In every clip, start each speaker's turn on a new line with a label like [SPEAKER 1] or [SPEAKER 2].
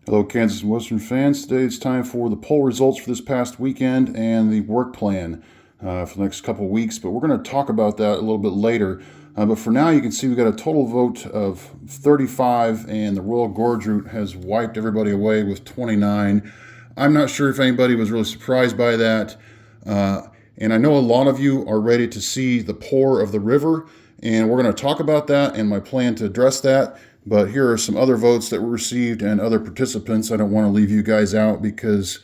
[SPEAKER 1] Hello, Kansas and Western fans. Today it's time for the poll results for this past weekend and the work plan for the next couple of weeks. But we're going to talk about that a little bit later. But for now, you can see we got a total vote of 35, and the Royal Gorge Route has wiped everybody away with 29. I'm not sure if anybody was really surprised by that. And I know a lot of you are ready to see the pour of the river, and we're going to talk about that and my plan to address that. But here are some other votes that were received and other participants. I don't want to leave you guys out because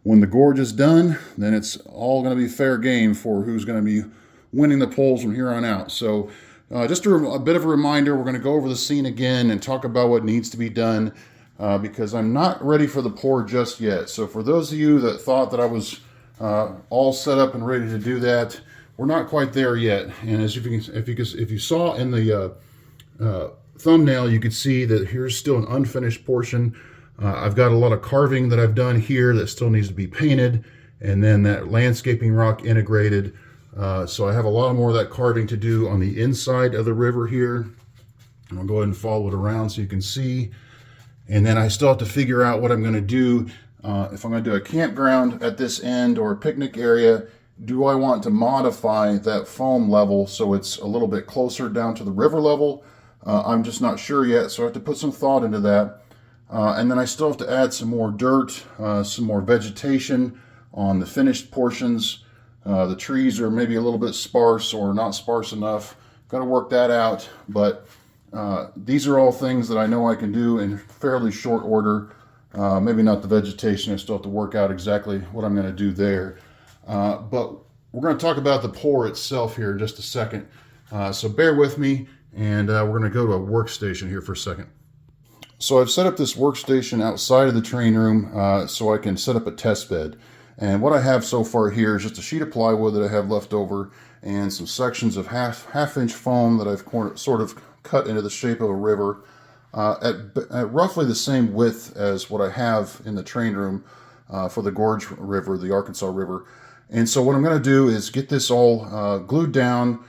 [SPEAKER 1] when the gorge is done, then it's all going to be fair game for who's going to be winning the polls from here on out. So just a bit of a reminder, we're going to go over the scene again and talk about what needs to be done because I'm not ready for the pour just yet. So for those of you that thought that I was all set up and ready to do that, we're not quite there yet. And as if you saw in the thumbnail, you could see that here's still an unfinished portion. I've got a lot of carving that I've done here that still needs to be painted, and then that landscaping rock integrated. So I have a lot more of that carving to do on the inside of the river here. And I'll go ahead and follow it around so you can see. And then I still have to figure out what I'm going to do. If I'm going to do a campground at this end or a picnic area, do I want to modify that foam level so it's a little bit closer down to the river level? I'm just not sure yet, so I have to put some thought into that. And then I still have to add some more dirt, some more vegetation on the finished portions. The trees are maybe a little bit sparse or not sparse enough. Got to work that out, but these are all things that I know I can do in fairly short order. Maybe not the vegetation. I still have to work out exactly what I'm going to do there. But we're going to talk about the pour itself here in just a second. So bear with me. And we're going to go to a workstation here for a second. So I've set up this workstation outside of the train room so I can set up a test bed. And what I have so far here is just a sheet of plywood that I have left over and some sections of half-inch foam that I've sort of cut into the shape of a river at roughly the same width as what I have in the train room for the Gorge River, the Arkansas River. And so what I'm going to do is get this all glued down,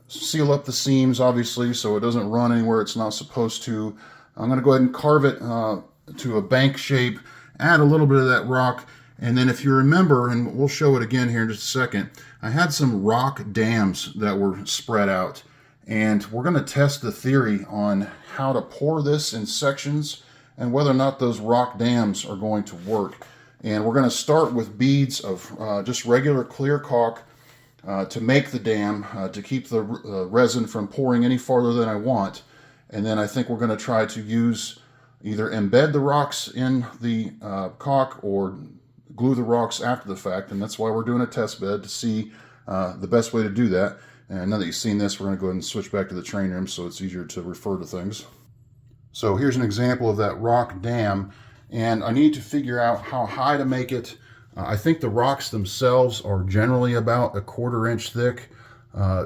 [SPEAKER 1] seal up the seams, obviously, so it doesn't run anywhere it's not supposed to. I'm going to go ahead and carve it to a bank shape, add a little bit of that rock, and then if you remember, and we'll show it again here in just a second, I had some rock dams that were spread out, and we're going to test the theory on how to pour this in sections and whether or not those rock dams are going to work. And we're going to start with beads of just regular clear caulk to make the dam, to keep the resin from pouring any farther than I want. And then I think we're going to try to use either embed the rocks in the caulk or glue the rocks after the fact. And that's why we're doing a test bed to see the best way to do that. And now that you've seen this, we're going to go ahead and switch back to the train room so it's easier to refer to things. So here's an example of that rock dam. And I need to figure out how high to make it. I think the rocks themselves are generally about a 1/4 inch thick.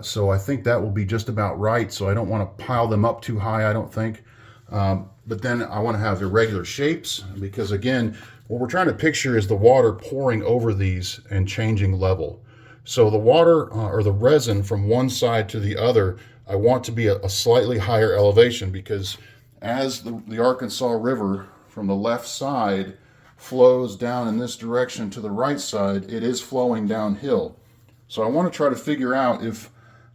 [SPEAKER 1] So I think that will be just about right. So I don't want to pile them up too high, I don't think. But then I want to have irregular shapes because, again, what we're trying to picture is the water pouring over these and changing level. So the water or the resin from one side to the other, I want to be a slightly higher elevation because as the Arkansas River from the left side flows down in this direction to the right side, it is flowing downhill. So I want to try to figure out if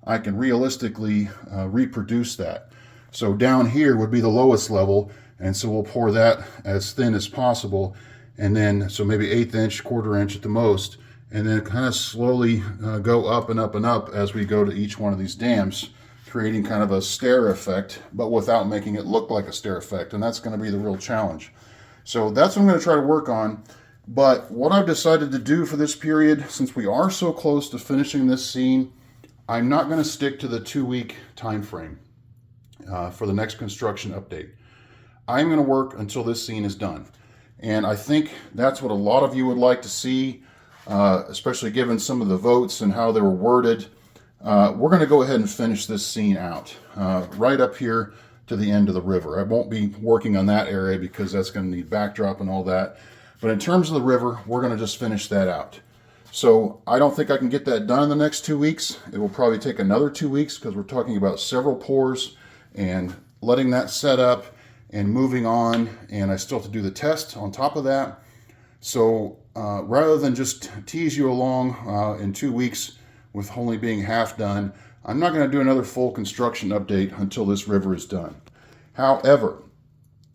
[SPEAKER 1] I can realistically reproduce that. So down here would be the lowest level, and so we'll pour that as thin as possible, and then so maybe 1/8 inch, 1/4 inch at the most, and then kind of slowly go up and up and up as we go to each one of these dams, creating kind of a stair effect, but without making it look like a stair effect, and that's going to be the real challenge. So that's what I'm going to try to work on. But what I've decided to do for this period, since we are so close to finishing this scene, I'm not going to stick to the 2-week time frame for the next construction update. I'm going to work until this scene is done. And I think that's what a lot of you would like to see, especially given some of the votes and how they were worded. We're going to go ahead and finish this scene out right up here to the end of the river. I won't be working on that area because that's going to need backdrop and all that. But in terms of the river, we're going to just finish that out. So I don't think I can get that done in the next 2 weeks. It will probably take another 2 weeks because we're talking about several pours and letting that set up and moving on, and I still have to do the test on top of that. So rather than just tease you along in 2 weeks with only being half done, I'm not going to do another full construction update until this river is done. However,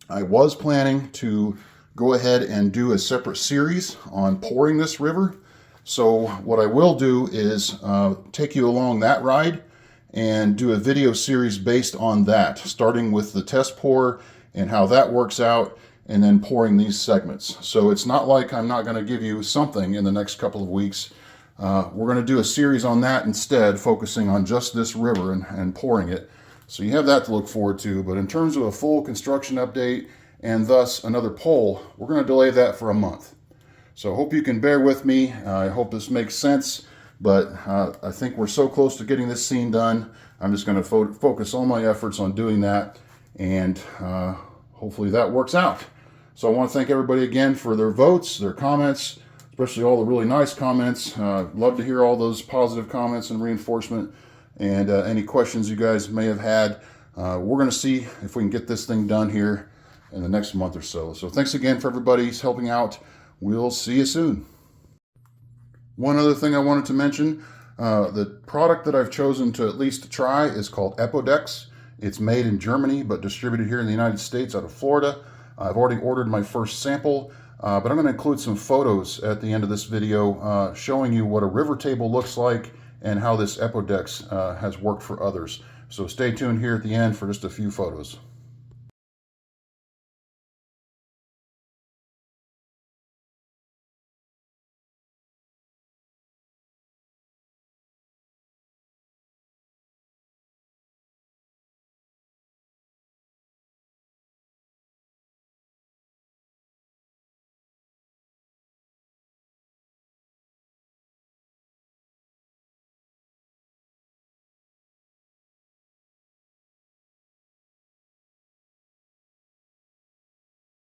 [SPEAKER 1] I was planning to go ahead and do a separate series on pouring this river. So what I will do is take you along that ride and do a video series based on that, starting with the test pour and how that works out, and then pouring these segments. So it's not like I'm not going to give you something in the next couple of weeks. We're going to do a series on that instead, focusing on just this river and pouring it. So you have that to look forward to. But in terms of a full construction update and thus another poll, we're going to delay that for a month. So I hope you can bear with me. I hope this makes sense. But I think we're so close to getting this scene done. I'm just going to focus all my efforts on doing that. And hopefully that works out. So I want to thank everybody again for their votes, their comments, especially all the really nice comments. Love to hear all those positive comments and reinforcement, and any questions you guys may have had. We're going to see if we can get this thing done here in the next month or so. So thanks again for everybody's helping out. We'll see you soon. One other thing I wanted to mention, the product that I've chosen to at least try is called Epodex. It's made in Germany, but distributed here in the United States out of Florida. I've already ordered my first sample, but I'm going to include some photos at the end of this video showing you what a river table looks like and how this Epodex has worked for others. So stay tuned here at the end for just a few photos.